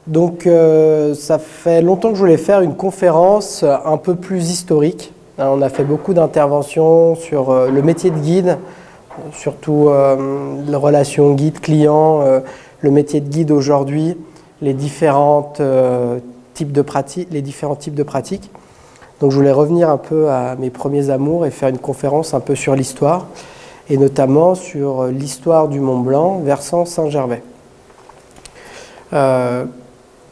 Donc ça fait longtemps que je voulais faire une conférence un peu plus historique. On a fait beaucoup d'interventions sur le métier de guide, surtout la relation guide-client, le métier de guide aujourd'hui, les différents types de pratiques. Donc je voulais revenir un peu à mes premiers amours et faire une conférence un peu sur l'histoire, et notamment sur l'histoire du Mont Blanc versant Saint-Gervais.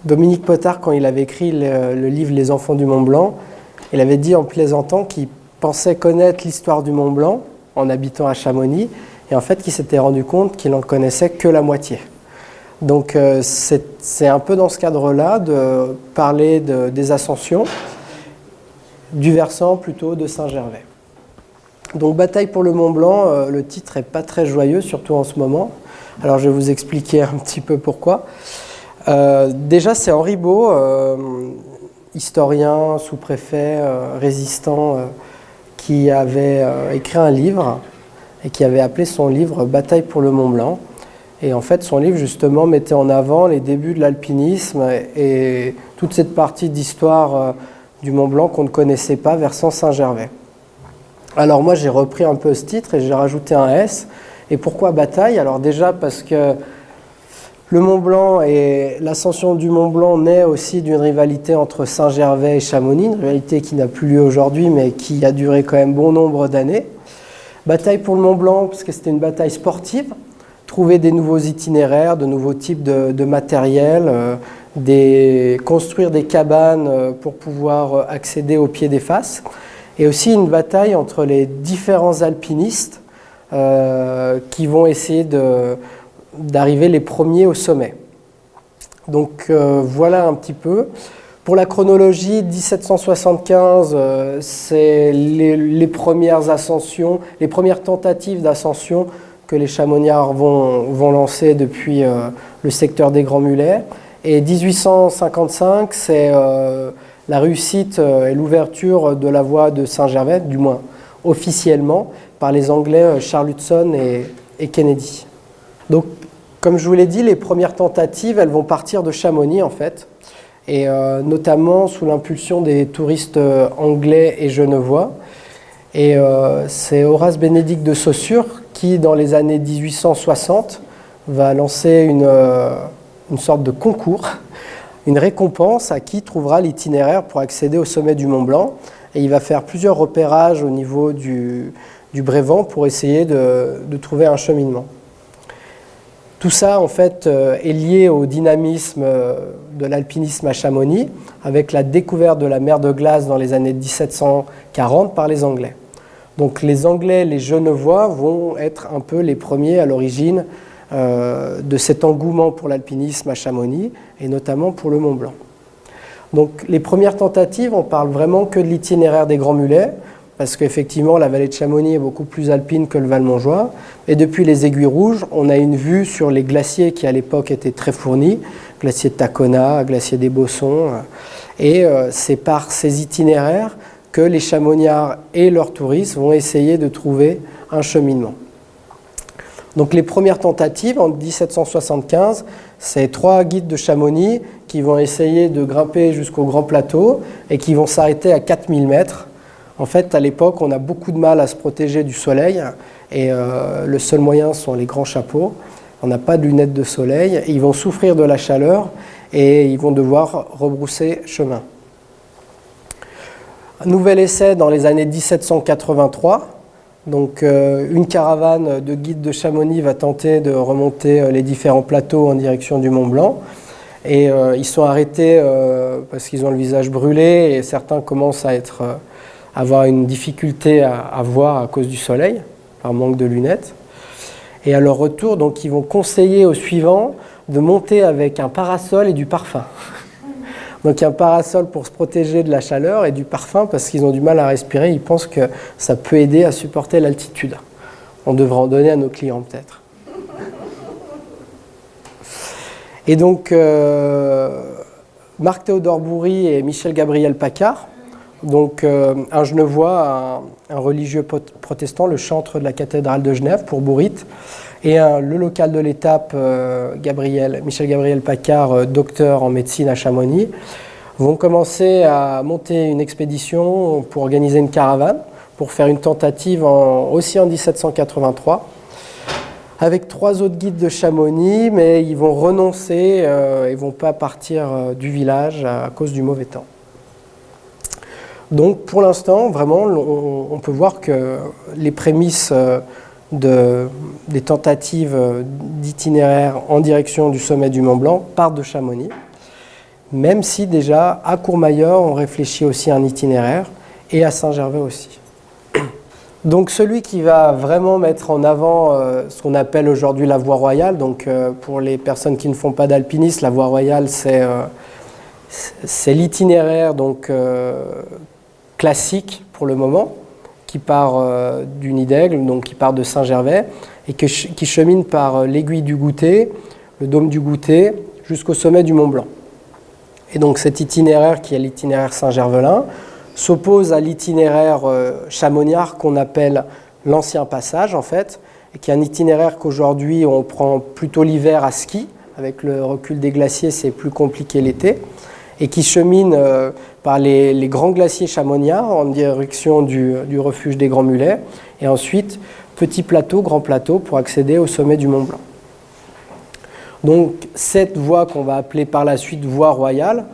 Dominique Potard, quand il avait écrit le livre Les enfants du Mont Blanc, il avait dit en plaisantant qu'il pensait connaître l'histoire du Mont Blanc en habitant à Chamonix, et en fait qu'il s'était rendu compte qu'il n'en connaissait que la moitié. Donc c'est un peu dans ce cadre-là de parler des ascensions, du versant plutôt de Saint-Gervais. Donc bataille pour le Mont Blanc, le titre n'est pas très joyeux, surtout en ce moment. Alors je vais vous expliquer un petit peu pourquoi. Déjà c'est Henri Beau, historien, sous-préfet, résistant, qui avait écrit un livre et qui avait appelé son livre « Bataille pour le Mont Blanc ». Et en fait, son livre, justement, mettait en avant les débuts de l'alpinisme et toute cette partie d'histoire du Mont Blanc qu'on ne connaissait pas, versant Saint-Gervais. Alors moi, j'ai repris un peu ce titre et j'ai rajouté un S. Et pourquoi bataille? Alors déjà parce que le Mont Blanc et l'ascension du Mont Blanc naît aussi d'une rivalité entre Saint-Gervais et Chamonix, une rivalité qui n'a plus lieu aujourd'hui, mais qui a duré quand même bon nombre d'années. Bataille pour le Mont Blanc, parce que c'était une bataille sportive. Trouver des nouveaux itinéraires, de nouveaux types de matériel, construire des cabanes pour pouvoir accéder au pied des Fasses. Et aussi une bataille entre les différents alpinistes qui vont essayer d'arriver les premiers au sommet. Donc voilà un petit peu. Pour la chronologie, 1775, c'est les premières ascensions, les premières tentatives d'ascension que les chamoniards vont lancer depuis le secteur des Grands Mulets. Et 1855, c'est la réussite et l'ouverture de la voie de Saint-Gervais, du moins officiellement, par les Anglais Charles Hudson et Kennedy. Donc, comme je vous l'ai dit, les premières tentatives, elles vont partir de Chamonix, en fait, et notamment sous l'impulsion des touristes anglais et genevois. Et c'est Horace Bénédicte de Saussure qui, dans les années 1860, va lancer une sorte de concours, une récompense à qui trouvera l'itinéraire pour accéder au sommet du Mont Blanc. Et il va faire plusieurs repérages au niveau du Brévent pour essayer de trouver un cheminement. Tout ça, en fait, est lié au dynamisme de l'alpinisme à Chamonix, avec la découverte de la mer de glace dans les années 1740 par les Anglais. Donc les Anglais, les Genevois vont être un peu les premiers à l'origine de cet engouement pour l'alpinisme à Chamonix, et notamment pour le Mont Blanc. Donc les premières tentatives, on parle vraiment que de l'itinéraire des Grands Mulets, parce qu'effectivement la vallée de Chamonix est beaucoup plus alpine que le Val-Montjoie. Et depuis les Aiguilles Rouges, on a une vue sur les glaciers qui à l'époque étaient très fournis, glacier de Tacona, glacier des Bossons. Et c'est par ces itinéraires que les chamoniards et leurs touristes vont essayer de trouver un cheminement. Donc les premières tentatives en 1775, c'est 3 guides de Chamonix qui vont essayer de grimper jusqu'au Grand Plateau et qui vont s'arrêter à 4000 mètres. En fait, à l'époque, on a beaucoup de mal à se protéger du soleil et le seul moyen sont les grands chapeaux. On n'a pas de lunettes de soleil. Ils vont souffrir de la chaleur et ils vont devoir rebrousser chemin. Un nouvel essai dans les années 1783. Donc, une caravane de guides de Chamonix va tenter de remonter les différents plateaux en direction du Mont Blanc. Et ils sont arrêtés parce qu'ils ont le visage brûlé et certains commencent à avoir une difficulté à voir à cause du soleil, par manque de lunettes. Et à leur retour, donc, ils vont conseiller aux suivants de monter avec un parasol et du parfum. Donc un parasol pour se protéger de la chaleur et du parfum parce qu'ils ont du mal à respirer. Ils pensent que ça peut aider à supporter l'altitude. On devrait en donner à nos clients peut-être. Et donc Marc-Théodore Bourry et Michel-Gabriel Paccard, donc un Genevois, un religieux protestant, le chantre de la cathédrale de Genève pour Bourrit, Et le local de l'étape, Michel Gabriel Paccard, docteur en médecine à Chamonix, vont commencer à monter une expédition pour organiser une caravane, pour faire une tentative aussi en 1783, avec 3 autres guides de Chamonix, mais ils vont renoncer, ils ne vont pas partir du village à cause du mauvais temps. Donc pour l'instant, vraiment, on peut voir que les prémices des tentatives d'itinéraire en direction du sommet du Mont Blanc partent de Chamonix, même si déjà à Courmayeur, on réfléchit aussi à un itinéraire, et à Saint-Gervais aussi. Donc celui qui va vraiment mettre en avant ce qu'on appelle aujourd'hui la voie royale, donc pour les personnes qui ne font pas d'alpinisme, la voie royale c'est l'itinéraire donc classique pour le moment, qui part du Nid d'Aigle, donc qui part de Saint-Gervais, et qui chemine par l'aiguille du Goutet, le dôme du Goutet, jusqu'au sommet du Mont Blanc. Et donc cet itinéraire, qui est l'itinéraire Saint-Gervelin, s'oppose à l'itinéraire chamoniard qu'on appelle l'ancien passage, en fait, et qui est un itinéraire qu'aujourd'hui on prend plutôt l'hiver à ski. Avec le recul des glaciers, c'est plus compliqué l'été, et qui chemine par les grands glaciers chamoniards en direction du refuge des Grands Mulets, et ensuite petit plateau, grand plateau pour accéder au sommet du Mont Blanc. Donc cette voie qu'on va appeler par la suite voie royale,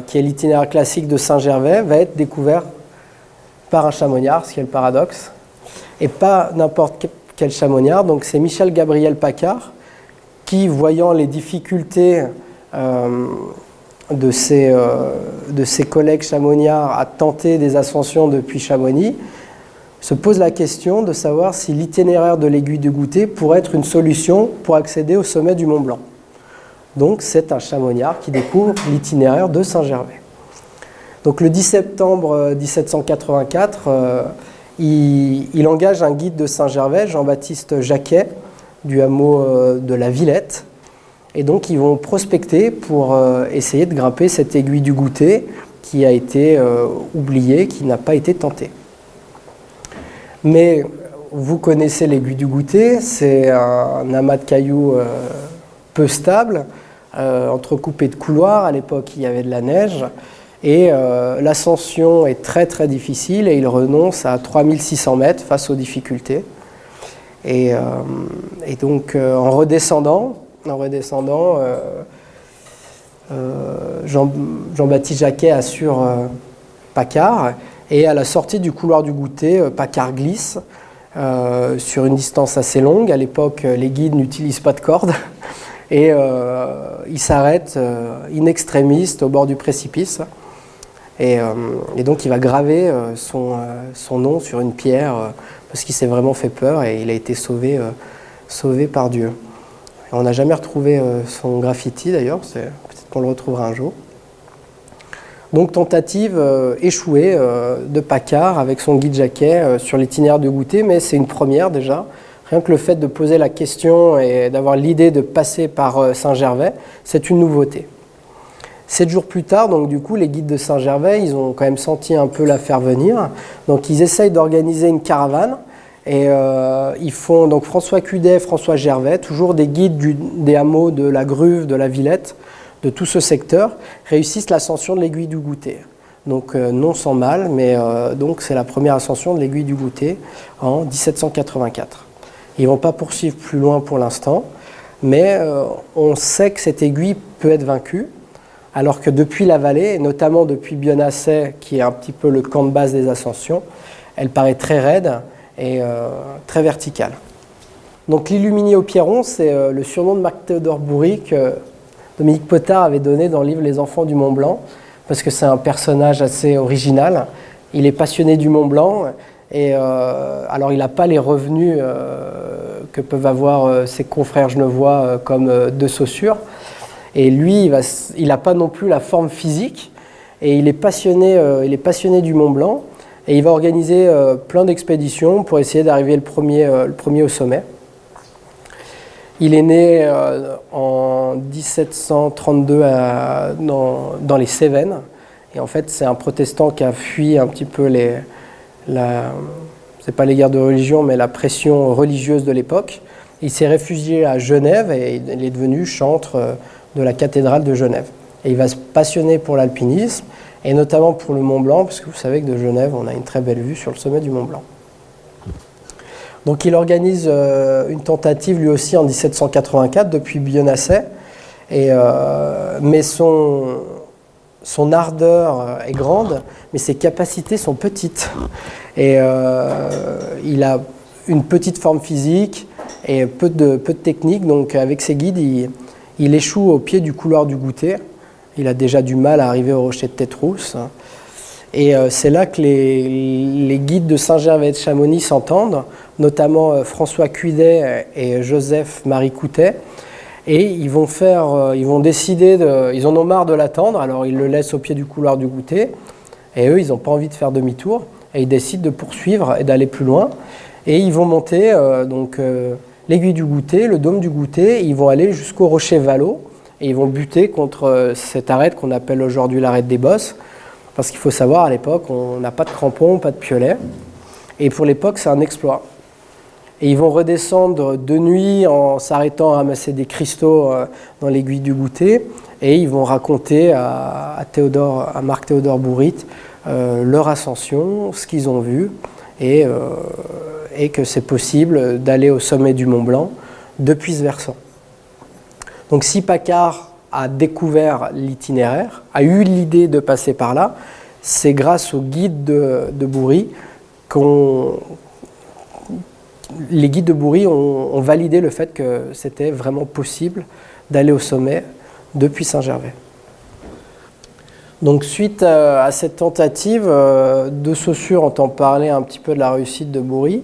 qui est l'itinéraire classique de Saint-Gervais, va être découvert par un chamoniard, ce qui est le paradoxe, et pas n'importe quel chamoniard. Donc c'est Michel Gabriel Paccard qui, voyant les difficultés de ses collègues chamoniards à tenter des ascensions depuis Chamonix, se pose la question de savoir si l'itinéraire de l'aiguille du Goutet pourrait être une solution pour accéder au sommet du Mont Blanc. Donc c'est un chamoniard qui découvre l'itinéraire de Saint-Gervais. Donc le 10 septembre 1784, il engage un guide de Saint-Gervais, Jean-Baptiste Jacquet, du hameau de la Villette. Et donc ils vont prospecter pour essayer de grimper cette aiguille du Goutet qui a été oubliée, qui n'a pas été tentée. Mais vous connaissez l'aiguille du Goutet, c'est un amas de cailloux peu stable, entrecoupé de couloirs. À l'époque, il y avait de la neige. Et l'ascension est très très difficile et il renonce à 3600 mètres face aux difficultés. Et donc en redescendant, Jean-Baptiste Jacquet assure Paccard, et à la sortie du couloir du Goutet, Paccard glisse sur une distance assez longue. À l'époque, les guides n'utilisent pas de corde, et il s'arrête in extremis au bord du précipice. Et donc il va graver son nom sur une pierre parce qu'il s'est vraiment fait peur et il a été sauvé par Dieu. Et on n'a jamais retrouvé son graffiti d'ailleurs, peut-être qu'on le retrouvera un jour. Donc tentative échouée de Paccard avec son guide Jacquet sur l'itinéraire de Goutet, mais c'est une première déjà. Rien que le fait de poser la question et d'avoir l'idée de passer par Saint-Gervais, c'est une nouveauté. 7 jours plus tard, donc du coup, les guides de Saint-Gervais, ils ont quand même senti un peu l'affaire venir. Donc ils essayent d'organiser une caravane et ils font donc François Cudet, François Gervais, toujours des guides des hameaux de la Gruve, de la Villette, de tout ce secteur, réussissent l'ascension de l'aiguille du Goutet. Donc non sans mal, mais donc c'est la première ascension de l'aiguille du Goutet en 1784. Ils ne vont pas poursuivre plus loin pour l'instant, mais on sait que cette aiguille peut être vaincue, alors que depuis la vallée, et notamment depuis Bionasset, qui est un petit peu le camp de base des ascensions, elle paraît très raide et très verticale. Donc l'Illuminé au Pierron, c'est le surnom de Marc-Théodore Bourry que Dominique Potard avait donné dans le livre Les Enfants du Mont Blanc, parce que c'est un personnage assez original. Il est passionné du Mont Blanc, et alors il n'a pas les revenus que peuvent avoir ses confrères genevois comme de Saussure. Et lui, il n'a pas non plus la forme physique, et il est passionné du Mont Blanc, et il va organiser plein d'expéditions pour essayer d'arriver le premier au sommet. Il est né en 1732 dans les Cévennes, et en fait c'est un protestant qui a fui un petit peu c'est pas les guerres de religion, mais la pression religieuse de l'époque. Il s'est réfugié à Genève et il est devenu chantre de la cathédrale de Genève. Et il va se passionner pour l'alpinisme et notamment pour le Mont Blanc, parce que vous savez que de Genève, on a une très belle vue sur le sommet du Mont Blanc. Donc il organise une tentative lui aussi en 1784 depuis Bionnassay, mais son ardeur est grande, mais ses capacités sont petites. Et il a une petite forme physique et peu de technique, donc avec ses guides, il échoue au pied du couloir du Goutet. Il a déjà du mal à arriver au rocher de Tétrousse. Et c'est là que les guides de Saint-Gervais et de Chamonix s'entendent, notamment François Cudet et Joseph-Marie Coutet. Et ils vont décider, ils en ont marre de l'attendre, alors ils le laissent au pied du couloir du Goutet. Et eux, ils n'ont pas envie de faire demi-tour. Et ils décident de poursuivre et d'aller plus loin. Et ils vont monter l'aiguille du Goutet, le dôme du Goutet. Ils vont aller jusqu'au rocher Vallot. Et ils vont buter contre cette arête qu'on appelle aujourd'hui l'arête des Bosses. Parce qu'il faut savoir, à l'époque, on n'a pas de crampons, pas de piolets. Et pour l'époque, c'est un exploit. Et ils vont redescendre de nuit en s'arrêtant à ramasser des cristaux dans l'aiguille du Goutet. Et ils vont raconter à Marc-Théodore Bourrit leur ascension, ce qu'ils ont vu, et que c'est possible d'aller au sommet du Mont Blanc depuis ce versant. Donc si Paccard a découvert l'itinéraire, a eu l'idée de passer par là, c'est grâce au guide de Bourrit les guides de Bourrit ont validé le fait que c'était vraiment possible d'aller au sommet depuis Saint-Gervais. Donc suite à cette tentative, De Saussure entend parler un petit peu de la réussite de Bourrit.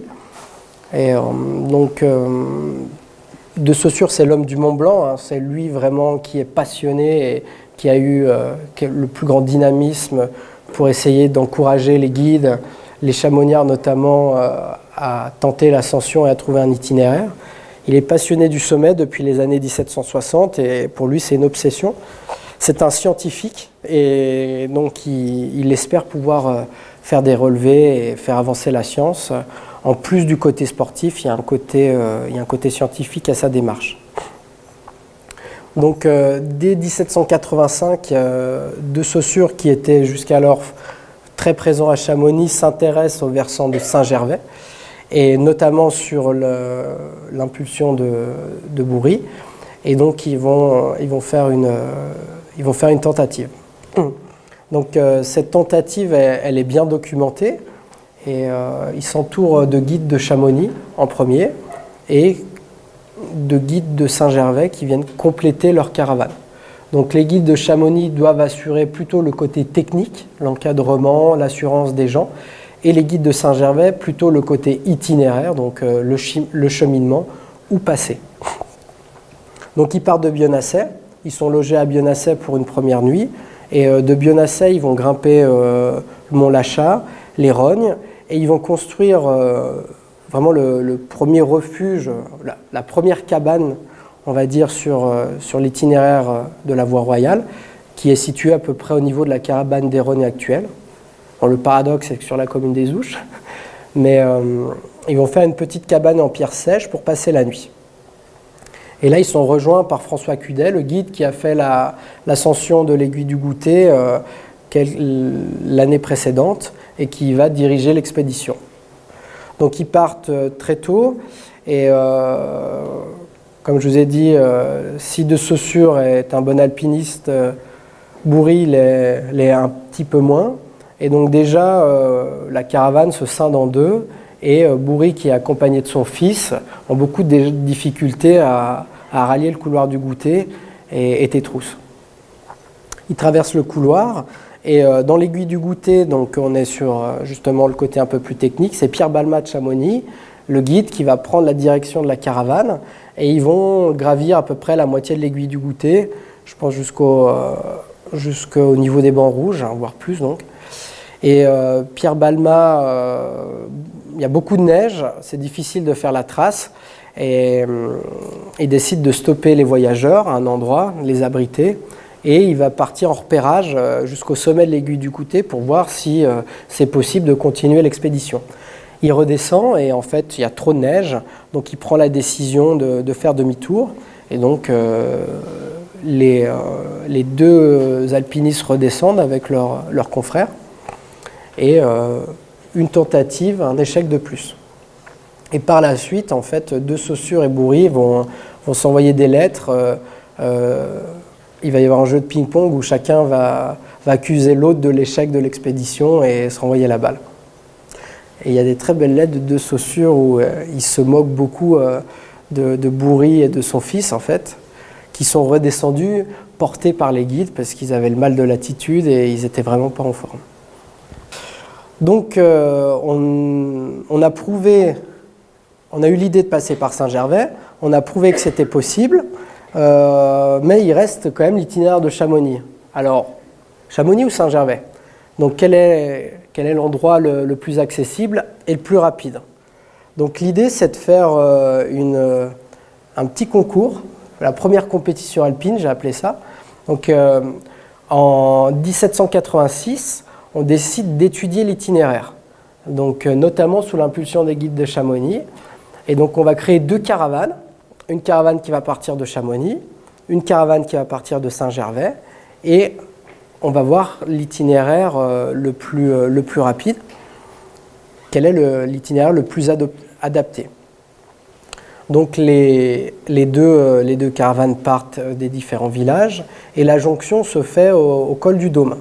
Et De Saussure, c'est l'homme du Mont Blanc, hein, c'est lui vraiment qui est passionné et qui a eu le plus grand dynamisme pour essayer d'encourager les guides, les chamoniards notamment, à tenter l'ascension et à trouver un itinéraire. Il est passionné du sommet depuis les années 1760 et pour lui c'est une obsession. C'est un scientifique et donc il espère pouvoir faire des relevés et faire avancer la science. En plus du côté sportif, il y a un côté scientifique à sa démarche. Donc dès 1785, De Saussure, qui était jusqu'alors très présent à Chamonix, s'intéresse au versant de Saint-Gervais, et notamment sur l'impulsion de Bourrit. Et donc ils vont faire une tentative. Donc cette tentative, elle est bien documentée. Et ils s'entourent de guides de Chamonix en premier et de guides de Saint-Gervais qui viennent compléter leur caravane. Donc les guides de Chamonix doivent assurer plutôt le côté technique, l'encadrement, l'assurance des gens, et les guides de Saint-Gervais plutôt le côté itinéraire, donc le cheminement ou passer. Donc ils partent de Bionnassay, ils sont logés à Bionnassay pour une première nuit, et de Bionnassay ils vont grimper le mont Lachat, les Rognes, et ils vont construire vraiment le premier refuge, la première cabane, on va dire, sur l'itinéraire de la voie royale, qui est située à peu près au niveau de la cabane des Rognes actuelle. Bon, le paradoxe, c'est que sur la commune des Ouches, mais ils vont faire une petite cabane en pierre sèche pour passer la nuit. Et là, ils sont rejoints par François Cudet, le guide qui a fait l'ascension de l'aiguille du Goutet l'année précédente, et qui va diriger l'expédition. Donc ils partent très tôt et comme je vous ai dit, si De Saussure est un bon alpiniste, Bourrit l'est un petit peu moins. Et donc déjà, la caravane se scinde en deux et Bourrit, qui est accompagné de son fils, ont beaucoup de difficultés à rallier le couloir du Goutet et Tétrousse. Ils traversent le couloir. Et dans l'aiguille du Goutet, donc on est sur justement le côté un peu plus technique, c'est Pierre Balmat de Chamonix, le guide, qui va prendre la direction de la caravane, et ils vont gravir à peu près la moitié de l'aiguille du Goutet, je pense jusqu'au niveau des bancs rouges, hein, voire plus donc. Et Pierre Balmat, il y a beaucoup de neige, c'est difficile de faire la trace, et il décide de stopper les voyageurs à un endroit, les abriter. Et il va partir en repérage jusqu'au sommet de l'aiguille du Goutet pour voir si c'est possible de continuer l'expédition. Il redescend et en fait il y a trop de neige, donc il prend la décision de faire demi-tour. Et donc les deux alpinistes redescendent avec leurs confrères. Et une tentative, un échec de plus. Et par la suite, en fait, De Saussure et Bourry vont s'envoyer des lettres. Il va y avoir un jeu de ping-pong où chacun va accuser l'autre de l'échec de l'expédition et se renvoyer la balle. Et il y a des très belles lettres de Saussure où il se moque beaucoup de Bourry et de son fils, en fait, qui sont redescendus, portés par les guides, parce qu'ils avaient le mal de latitude et ils n'étaient vraiment pas en forme. Donc on a prouvé, on a eu l'idée de passer par Saint-Gervais, on a prouvé que c'était possible, mais il reste quand même l'itinéraire de Chamonix. Alors, Chamonix ou Saint-Gervais? Donc quel est l'endroit le plus accessible et le plus rapide? Donc l'idée, c'est de faire un petit concours, la première compétition alpine, j'ai appelé ça. Donc en 1786, on décide d'étudier l'itinéraire, donc notamment sous l'impulsion des guides de Chamonix. Et donc on va créer deux caravanes, une caravane qui va partir de Chamonix, une caravane qui va partir de Saint-Gervais, et on va voir l'itinéraire le plus rapide. Quel est l'itinéraire le plus adapté? Donc les deux caravanes partent des différents villages et la jonction se fait au col du Dôme.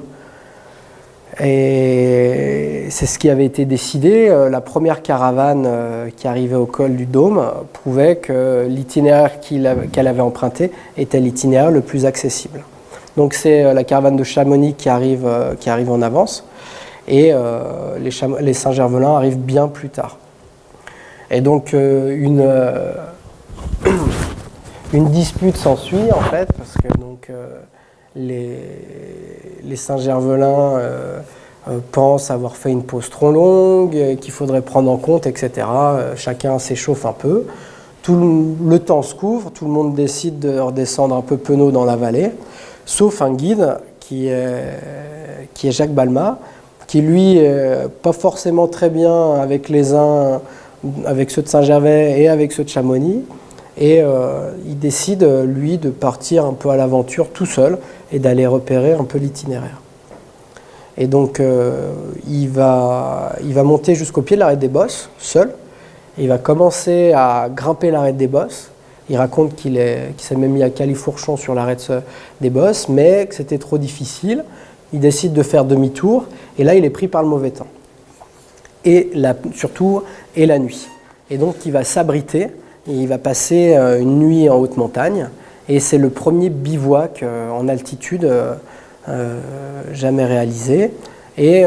Et c'est ce qui avait été décidé. La première caravane qui arrivait au col du Dôme prouvait que l'itinéraire qu'elle avait emprunté était l'itinéraire le plus accessible. Donc c'est la caravane de Chamonix qui arrive en avance et les Saint-Gervelins arrivent bien plus tard. Et donc une dispute s'ensuit en fait parce que donc les Saint-Gervelins pensent avoir fait une pause trop longue, qu'il faudrait prendre en compte, etc. Chacun s'échauffe un peu. Tout le temps se couvre, tout le monde décide de redescendre un peu penaud dans la vallée, sauf un guide qui est Jacques Balmat, qui lui, pas forcément très bien avec les uns, avec ceux de Saint-Gervais et avec ceux de Chamonix. Et il décide, lui, de partir un peu à l'aventure tout seul et d'aller repérer un peu l'itinéraire. Et donc, il va monter jusqu'au pied de l'arête des Bosses, seul. Et il va commencer à grimper l'arête des Bosses. Il raconte qu'il s'est même mis à califourchon sur l'arête des Bosses, mais que c'était trop difficile. Il décide de faire demi-tour. Et là, il est pris par le mauvais temps. Et surtout, la nuit. Et donc, il va s'abriter. Et il va passer une nuit en haute montagne. Et c'est le premier bivouac en altitude jamais réalisé. Et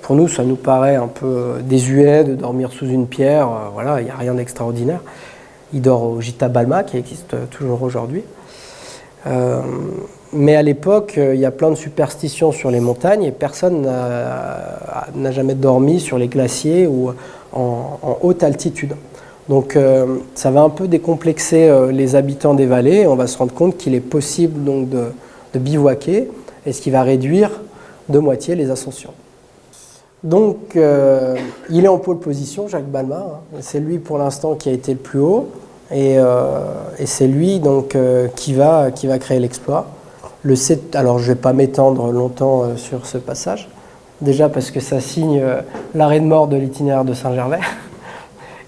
pour nous, ça nous paraît un peu désuet de dormir sous une pierre. Voilà, il n'y a rien d'extraordinaire. Il dort au Gita Balma, qui existe toujours aujourd'hui. Mais à l'époque, il y a plein de superstitions sur les montagnes et personne n'a jamais dormi sur les glaciers ou en haute altitude. Donc ça va un peu décomplexer les habitants des vallées. On va se rendre compte qu'il est possible donc de bivouaquer, et ce qui va réduire de moitié les ascensions. Donc il est en pole position, Jacques Balmat. Hein. C'est lui pour l'instant qui a été le plus haut, et c'est lui donc qui va créer l'exploit. Alors je ne vais pas m'étendre longtemps sur ce passage, déjà parce que ça signe l'arrêt de mort de l'itinéraire de Saint-Gervais.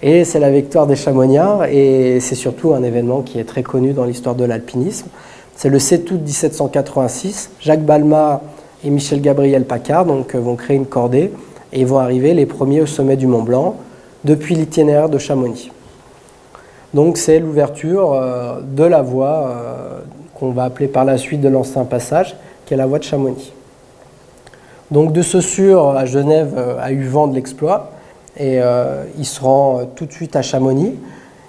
Et c'est la victoire des Chamonniards, et c'est surtout un événement qui est très connu dans l'histoire de l'alpinisme. C'est le 7 août 1786, Jacques Balmat et Michel Gabriel Paccard vont créer une cordée et vont arriver les premiers au sommet du Mont Blanc depuis l'itinéraire de Chamonix. Donc c'est l'ouverture de la voie qu'on va appeler par la suite de l'ancien passage, qui est la voie de Chamonix. Donc De Saussure à Genève a eu vent de l'exploit. Et il se rend tout de suite à Chamonix.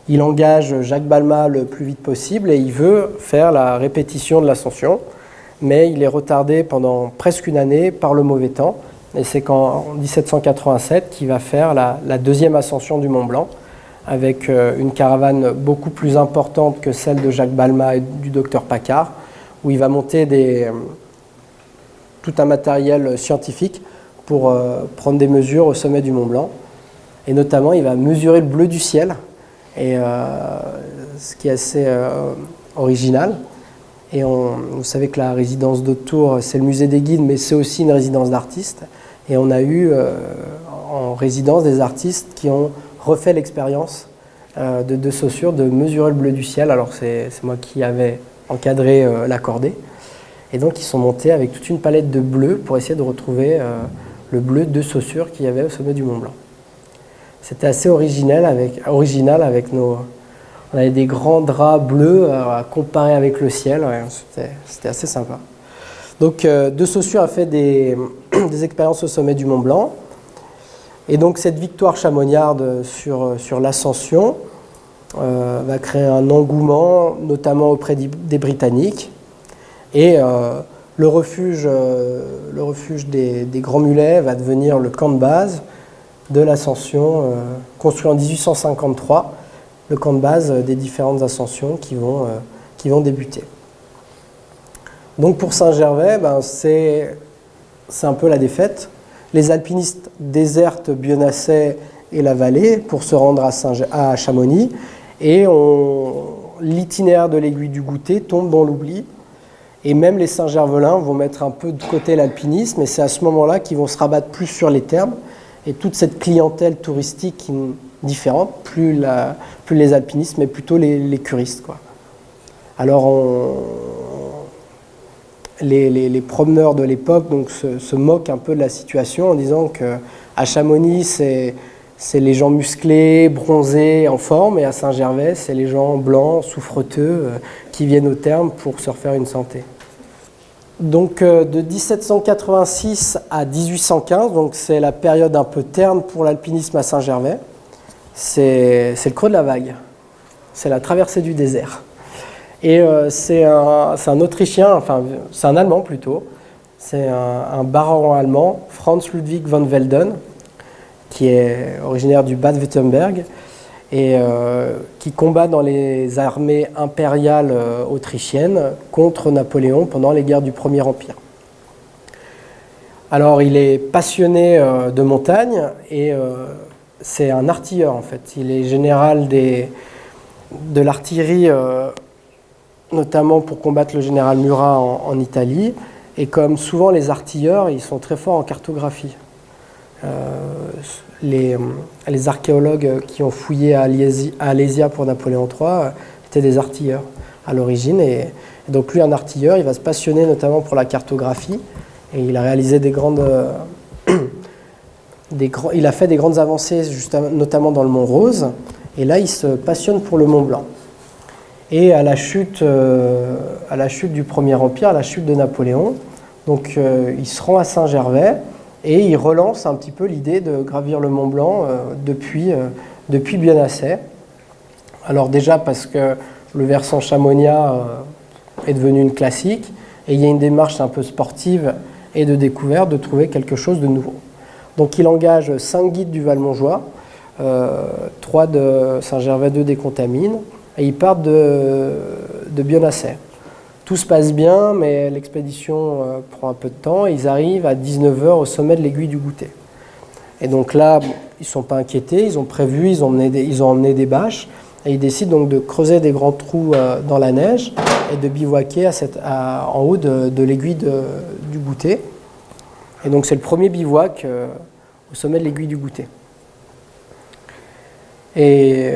Il engage Jacques Balmat le plus vite possible et il veut faire la répétition de l'ascension. Mais il est retardé pendant presque une année par le mauvais temps. Et c'est qu'en 1787 qu'il va faire la deuxième ascension du Mont Blanc avec une caravane beaucoup plus importante que celle de Jacques Balmat et du docteur Paccard, où il va monter tout un matériel scientifique pour prendre des mesures au sommet du Mont Blanc. Et notamment, il va mesurer le bleu du ciel, et, ce qui est assez original. Et vous savez que la résidence d'Haute-Tours, c'est le musée des guides, mais c'est aussi une résidence d'artistes. Et on a eu en résidence des artistes qui ont refait l'expérience de Saussure de mesurer le bleu du ciel. Alors c'est moi qui avais encadré l'accordé. Et donc ils sont montés avec toute une palette de bleus pour essayer de retrouver le bleu de Saussure qu'il y avait au sommet du Mont Blanc. C'était assez original avec nos... On avait des grands draps bleus à comparer avec le ciel. Ouais, c'était assez sympa. Donc de Saussure a fait des expériences au sommet du Mont Blanc. Et donc cette victoire chamonniarde sur l'ascension va créer un engouement, notamment auprès des Britanniques. Et le refuge des Grands Mulets va devenir le camp de base de l'ascension, construit en 1853, le camp de base des différentes ascensions qui vont débuter. Donc pour Saint-Gervais, c'est un peu la défaite. Les alpinistes désertent Bionasset et la vallée pour se rendre à Chamonix, et l'itinéraire de l'aiguille du Goutet tombe dans l'oubli. Et même les Saint-Gervelins vont mettre un peu de côté l'alpinisme, et c'est à ce moment-là qu'ils vont se rabattre plus sur les thermes. Et toute cette clientèle touristique différente, plus les alpinistes, mais plutôt les curistes, quoi. Alors les promeneurs de l'époque donc, se moquent un peu de la situation en disant qu'à Chamonix, c'est les gens musclés, bronzés, en forme, et à Saint-Gervais, c'est les gens blancs, souffreteux, qui viennent au terme pour se refaire une santé. Donc de 1786 à 1815, donc c'est la période un peu terne pour l'alpinisme à Saint-Gervais. C'est le creux de la vague, c'est la traversée du désert. Et c'est un Autrichien, enfin c'est un Allemand plutôt, c'est un baron allemand, Franz Ludwig von Welden, qui est originaire du Bade-Württemberg et qui combat dans les armées impériales autrichiennes contre Napoléon pendant les guerres du Premier Empire. Alors il est passionné de montagne et c'est un artilleur en fait. Il est général de l'artillerie, notamment pour combattre le général Murat en Italie. Et comme souvent les artilleurs, ils sont très forts en cartographie. Les archéologues qui ont fouillé à Alésia pour Napoléon III étaient des artilleurs à l'origine. Et donc lui, un artilleur, il va se passionner notamment pour la cartographie. Et il a réalisé il a fait des grandes avancées, notamment dans le Mont Rose. Et là, il se passionne pour le Mont Blanc. Et à la chute du Premier Empire, à la chute de Napoléon, donc il se rend à Saint-Gervais et il relance un petit peu l'idée de gravir le Mont Blanc depuis Bionasset. Alors déjà parce que le versant chamonniard est devenu une classique et il y a une démarche un peu sportive et de découverte de trouver quelque chose de nouveau. Donc il engage 5 guides du Val-Montjoie, 3 de Saint-Gervais, 2 des Contamines, et ils partent de Bionasset. Tout se passe bien, mais l'expédition prend un peu de temps. Ils arrivent à 19h au sommet de l'aiguille du Goutet. Et donc là, ils ne sont pas inquiétés, ils ont prévu, ils ont emmené des bâches, et ils décident donc de creuser des grands trous dans la neige et de bivouaquer en haut de l'aiguille du Goutet. Et donc c'est le premier bivouac au sommet de l'aiguille du Goutet. Et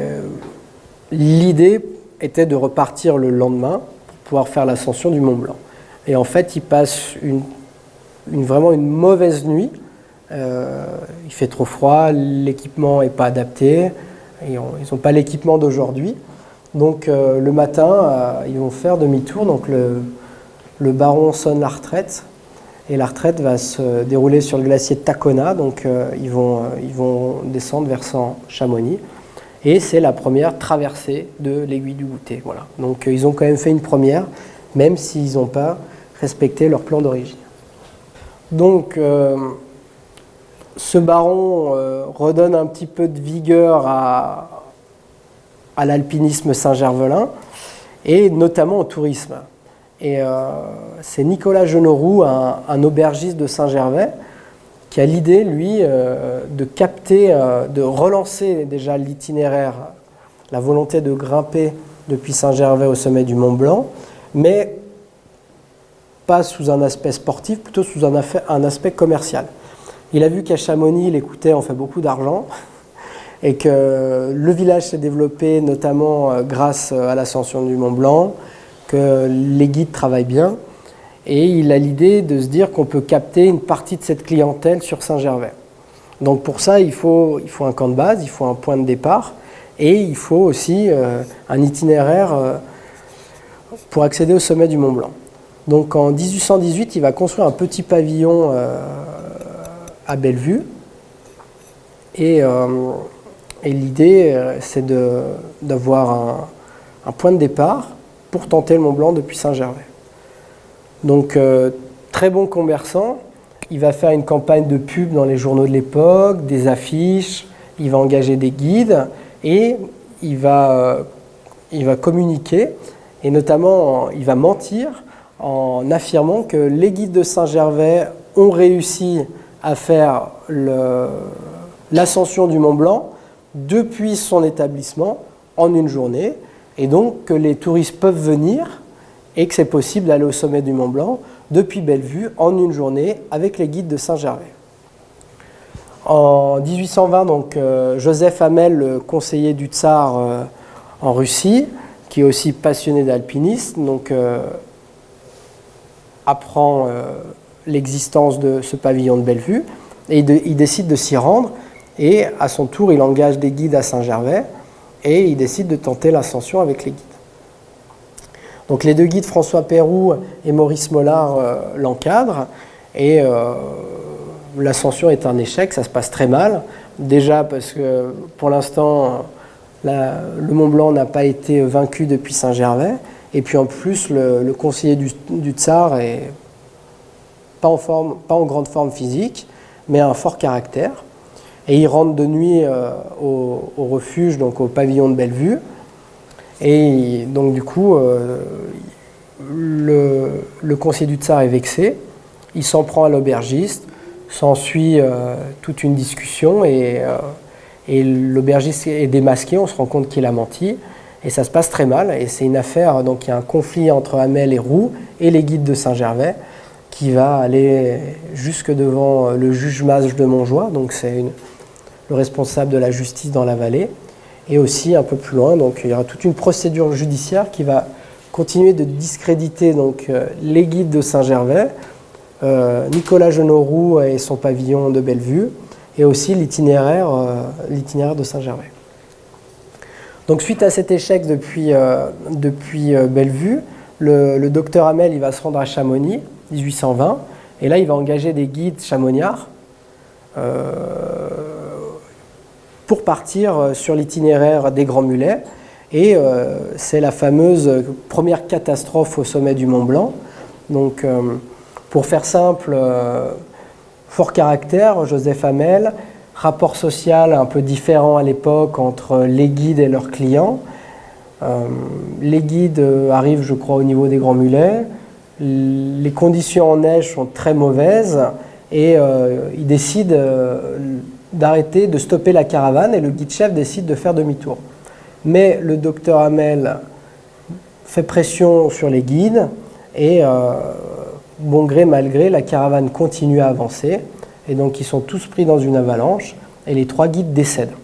l'idée était de repartir le lendemain pour pouvoir faire l'ascension du Mont Blanc. Et en fait, ils passent vraiment une mauvaise nuit. Il fait trop froid, l'équipement n'est pas adapté, ils n'ont pas l'équipement d'aujourd'hui. Donc le matin, ils vont faire demi-tour. Donc le baron sonne la retraite. Et la retraite va se dérouler sur le glacier de Tacona. Donc ils vont descendre versant Chamonix. Et c'est la première traversée de l'aiguille du Goutet. Voilà. Donc ils ont quand même fait une première, même s'ils n'ont pas respecté leur plan d'origine. Donc ce baron redonne un petit peu de vigueur à l'alpinisme saint-gervelin, et notamment au tourisme. Et c'est Nicolas Genoroux, un aubergiste de Saint-Gervais, qui a l'idée, lui, de capter, de relancer déjà l'itinéraire, la volonté de grimper depuis Saint-Gervais au sommet du Mont Blanc, mais pas sous un aspect sportif, plutôt sous un aspect commercial. Il a vu qu'à Chamonix, les coûtaient en fait beaucoup d'argent et que le village s'est développé notamment grâce à l'ascension du Mont Blanc, que les guides travaillent bien. Et il a l'idée de se dire qu'on peut capter une partie de cette clientèle sur Saint-Gervais. Donc pour ça, il faut un camp de base, il faut un point de départ et il faut aussi un itinéraire pour accéder au sommet du Mont Blanc. Donc en 1818, il va construire un petit pavillon à Bellevue et l'idée, c'est d'avoir un point de départ pour tenter le Mont Blanc depuis Saint-Gervais. Donc, très bon commerçant, il va faire une campagne de pub dans les journaux de l'époque, des affiches, il va engager des guides et il va communiquer et notamment il va mentir en affirmant que les guides de Saint-Gervais ont réussi à faire l'ascension du Mont Blanc depuis son établissement en une journée et donc que les touristes peuvent venir et que c'est possible d'aller au sommet du Mont Blanc depuis Bellevue en une journée avec les guides de Saint-Gervais. En 1820, donc, Joseph Hamel, le conseiller du tsar en Russie, qui est aussi passionné d'alpinisme, donc, apprend l'existence de ce pavillon de Bellevue et il décide de s'y rendre et à son tour il engage des guides à Saint-Gervais et il décide de tenter l'ascension avec les guides. Donc les deux guides, François Peyroux et Maurice Mollard, l'encadrent et l'ascension est un échec, ça se passe très mal. Déjà parce que pour l'instant, le Mont Blanc n'a pas été vaincu depuis Saint-Gervais et puis en plus le conseiller du tsar est pas en grande forme physique, mais a un fort caractère. Et il rentre de nuit au refuge, donc au pavillon de Bellevue. Et donc du coup, le conseiller du tsar est vexé, il s'en prend à l'aubergiste, s'ensuit toute une discussion et l'aubergiste est démasqué, on se rend compte qu'il a menti et ça se passe très mal. Et c'est une affaire, donc il y a un conflit entre Hamel et Roux et les guides de Saint-Gervais qui va aller jusque devant le juge Mage de Montjoie, donc c'est le responsable de la justice dans la vallée. Et aussi un peu plus loin, donc il y aura toute une procédure judiciaire qui va continuer de discréditer donc, les guides de Saint-Gervais, Nicolas Genoroux et son pavillon de Bellevue, et aussi l'itinéraire de Saint-Gervais. Donc suite à cet échec depuis Bellevue, le docteur Hamel il va se rendre à Chamonix, 1820, et là il va engager des guides chamoniards pour partir sur l'itinéraire des Grands Mulets. Et c'est la fameuse première catastrophe au sommet du Mont Blanc. Donc, pour faire simple, fort caractère, Joseph Hamel, rapport social un peu différent à l'époque entre les guides et leurs clients. Les guides arrivent, je crois, au niveau des Grands Mulets. Les conditions en neige sont très mauvaises et ils décident d'arrêter, de stopper la caravane et le guide-chef décide de faire demi-tour. Mais le docteur Hamel fait pression sur les guides et bon gré mal gré, la caravane continue à avancer et donc ils sont tous pris dans une avalanche et les 3 guides décèdent.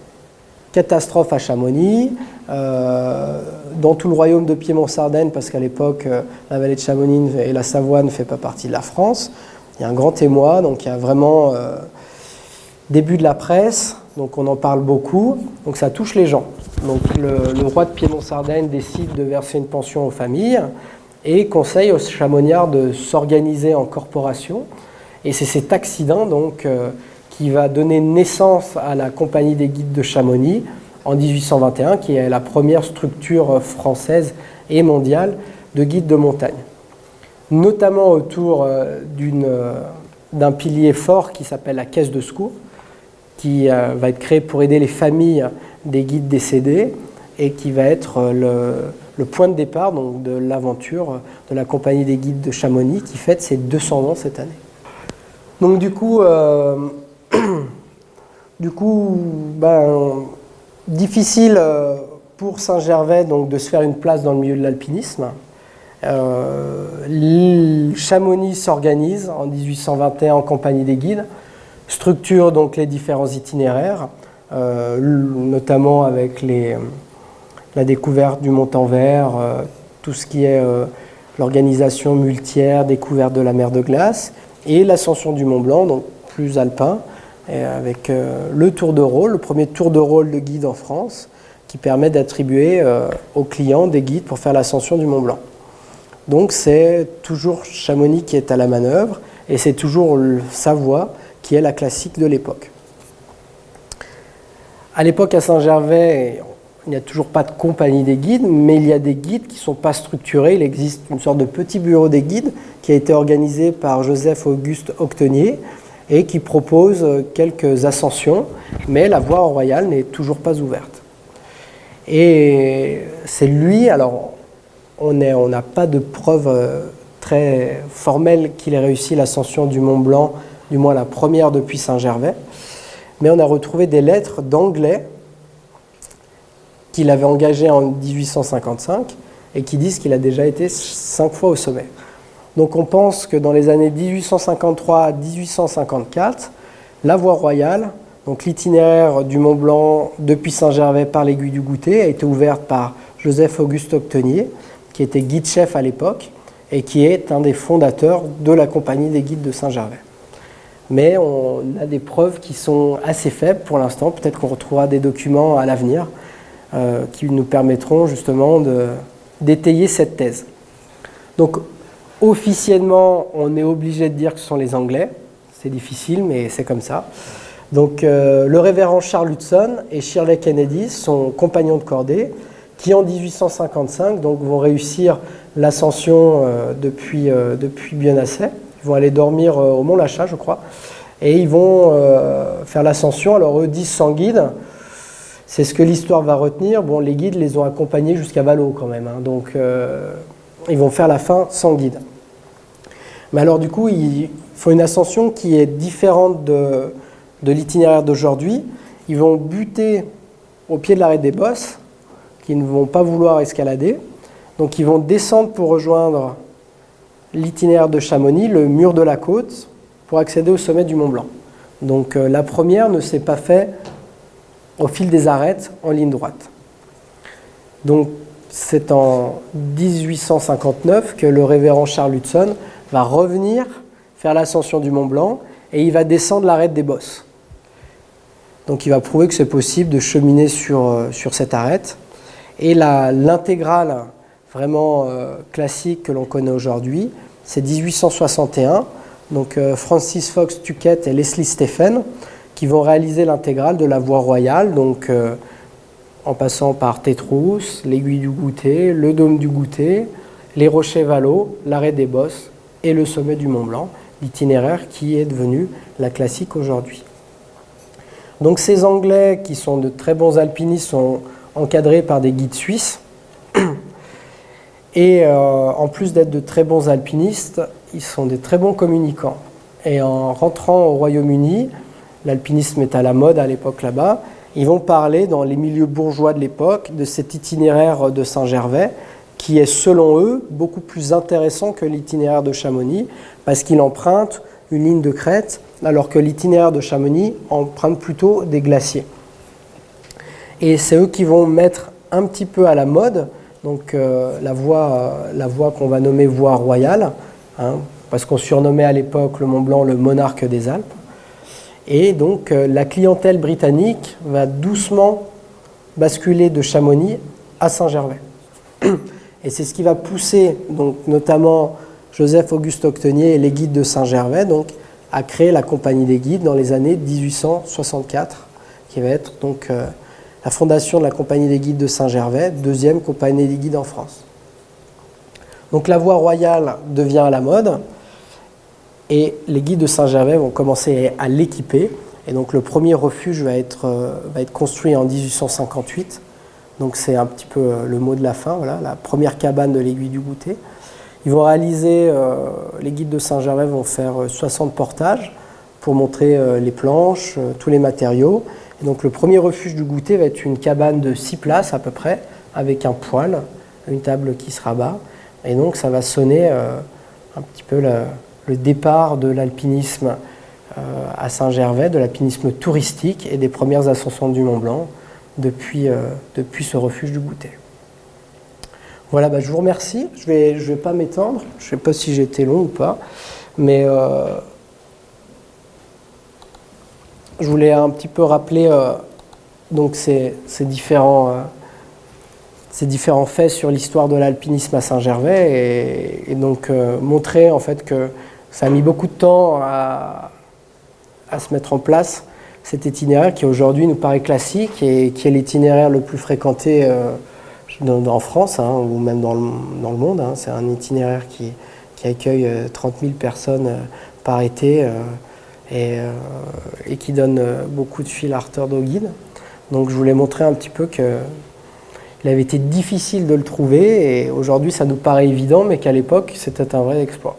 Catastrophe à Chamonix, dans tout le royaume de Piémont-Sardaigne parce qu'à l'époque la vallée de Chamonix et la Savoie ne fait pas partie de la France. Il y a un grand émoi, donc il y a vraiment début de la presse, donc on en parle beaucoup, donc ça touche les gens. Donc le roi de Piémont-Sardaigne décide de verser une pension aux familles et conseille aux chamoniards de s'organiser en corporation. Et c'est cet accident donc, qui va donner naissance à la Compagnie des guides de Chamonix en 1821, qui est la première structure française et mondiale de guides de montagne. Notamment autour d'un pilier fort qui s'appelle la caisse de secours, qui va être créé pour aider les familles des guides décédés et qui va être le point de départ donc, de l'aventure de la Compagnie des guides de Chamonix qui fête ses 200 ans cette année. Donc du coup, difficile pour Saint-Gervais donc, de se faire une place dans le milieu de l'alpinisme. Chamonix s'organise en 1821 en compagnie des guides, structure donc les différents itinéraires, notamment avec la découverte du Mont-en-Vert, tout ce qui est l'organisation muletière, découverte de la mer de glace, et l'ascension du Mont Blanc, donc plus alpin, avec le tour de rôle, le premier tour de rôle de guide en France, qui permet d'attribuer aux clients des guides pour faire l'ascension du Mont Blanc. Donc c'est toujours Chamonix qui est à la manœuvre, et c'est toujours sa voie qui est la classique de l'époque. À l'époque, à Saint-Gervais, il n'y a toujours pas de compagnie des guides, mais il y a des guides qui ne sont pas structurés. Il existe une sorte de petit bureau des guides qui a été organisé par Joseph-Auguste Octenier et qui propose quelques ascensions, mais la voie royale n'est toujours pas ouverte. Et c'est lui, alors on n'a pas de preuve très formelle qu'il ait réussi l'ascension du Mont Blanc, du moins la première depuis Saint-Gervais, mais on a retrouvé des lettres d'anglais qu'il avait engagées en 1855 et qui disent qu'il a déjà été 5 fois au sommet. Donc on pense que dans les années 1853 à 1854, la voie royale, donc l'itinéraire du Mont Blanc depuis Saint-Gervais par l'Aiguille du Goutet, a été ouverte par Joseph-Auguste Octenier, qui était guide-chef à l'époque et qui est un des fondateurs de la compagnie des guides de Saint-Gervais. Mais on a des preuves qui sont assez faibles pour l'instant. Peut-être qu'on retrouvera des documents à l'avenir qui nous permettront justement d'étayer cette thèse. Donc officiellement, on est obligé de dire que ce sont les Anglais. C'est difficile, mais c'est comme ça. Donc le révérend Charles Hudson et Shirley Kennedy sont compagnons de cordée qui en 1855 donc, vont réussir l'ascension depuis Bionasset. Ils vont aller dormir au Mont Lachat, je crois, et ils vont faire l'ascension. Alors eux disent sans guide, c'est ce que l'histoire va retenir. Bon, les guides les ont accompagnés jusqu'à Vallaux quand même, hein, donc ils vont faire la fin sans guide. Mais alors du coup, ils font une ascension qui est différente de l'itinéraire d'aujourd'hui. Ils vont buter au pied de l'arrêt des Bosses, qu'ils ne vont pas vouloir escalader. Donc ils vont descendre pour rejoindre l'itinéraire de Chamonix, le mur de la côte, pour accéder au sommet du Mont Blanc. Donc la première ne s'est pas faite au fil des arêtes en ligne droite. Donc c'est en 1859 que le révérend Charles Hudson va revenir faire l'ascension du Mont Blanc et il va descendre l'arête des Bosses. Donc il va prouver que c'est possible de cheminer sur cette arête. Et l'intégrale vraiment classique que l'on connaît aujourd'hui, c'est 1861. Donc Francis Fox Tuckett et Leslie Stephen qui vont réaliser l'intégrale de la voie royale, donc en passant par Tétrousse, l'Aiguille du Goutet, le Dôme du Goutet, les Rochers Vallaux, l'arrêt des Bosses et le sommet du Mont Blanc, l'itinéraire qui est devenu la classique aujourd'hui. Donc ces Anglais qui sont de très bons alpinistes sont encadrés par des guides suisses. Et en plus d'être de très bons alpinistes, ils sont des très bons communicants. Et en rentrant au Royaume-Uni, l'alpinisme est à la mode à l'époque là-bas, ils vont parler dans les milieux bourgeois de l'époque de cet itinéraire de Saint-Gervais qui est selon eux beaucoup plus intéressant que l'itinéraire de Chamonix parce qu'il emprunte une ligne de crête alors que l'itinéraire de Chamonix emprunte plutôt des glaciers. Et c'est eux qui vont mettre un petit peu à la mode donc, la voie qu'on va nommer voie royale, hein, parce qu'on surnommait à l'époque le Mont Blanc le monarque des Alpes. Et donc la clientèle britannique va doucement basculer de Chamonix à Saint-Gervais. Et c'est ce qui va pousser donc, notamment Joseph-Auguste Octenier et les guides de Saint-Gervais donc, à créer la Compagnie des guides dans les années 1864, qui va être donc la fondation de la Compagnie des guides de Saint-Gervais, deuxième compagnie des guides en France. Donc la voie royale devient à la mode et les guides de Saint-Gervais vont commencer à l'équiper. Et donc le premier refuge va être construit en 1858. Donc c'est un petit peu le mot de la fin, voilà, la première cabane de l'Aiguille du Goutet. Ils vont réaliser, les guides de Saint-Gervais vont faire 60 portages pour montrer les planches, tous les matériaux. Et donc le premier refuge du goûter va être une cabane de 6 places à peu près, avec un poêle, une table qui se rabat. Et donc ça va sonner un petit peu le départ de l'alpinisme à Saint-Gervais, de l'alpinisme touristique et des premières ascensions du Mont Blanc depuis ce refuge du goûter. Voilà, je vous remercie. Je vais pas m'étendre. Je ne sais pas si j'ai été long ou pas, mais je voulais un petit peu rappeler donc ces différents faits sur l'histoire de l'alpinisme à Saint-Gervais et donc montrer en fait que ça a mis beaucoup de temps à se mettre en place cet itinéraire qui aujourd'hui nous paraît classique et qui est l'itinéraire le plus fréquenté en France ou même dans le monde. C'est un itinéraire qui accueille 30 000 personnes par été et qui donne beaucoup de fil à retordre aux guides. Donc je voulais montrer un petit peu qu'il avait été difficile de le trouver et aujourd'hui ça nous paraît évident mais qu'à l'époque c'était un vrai exploit.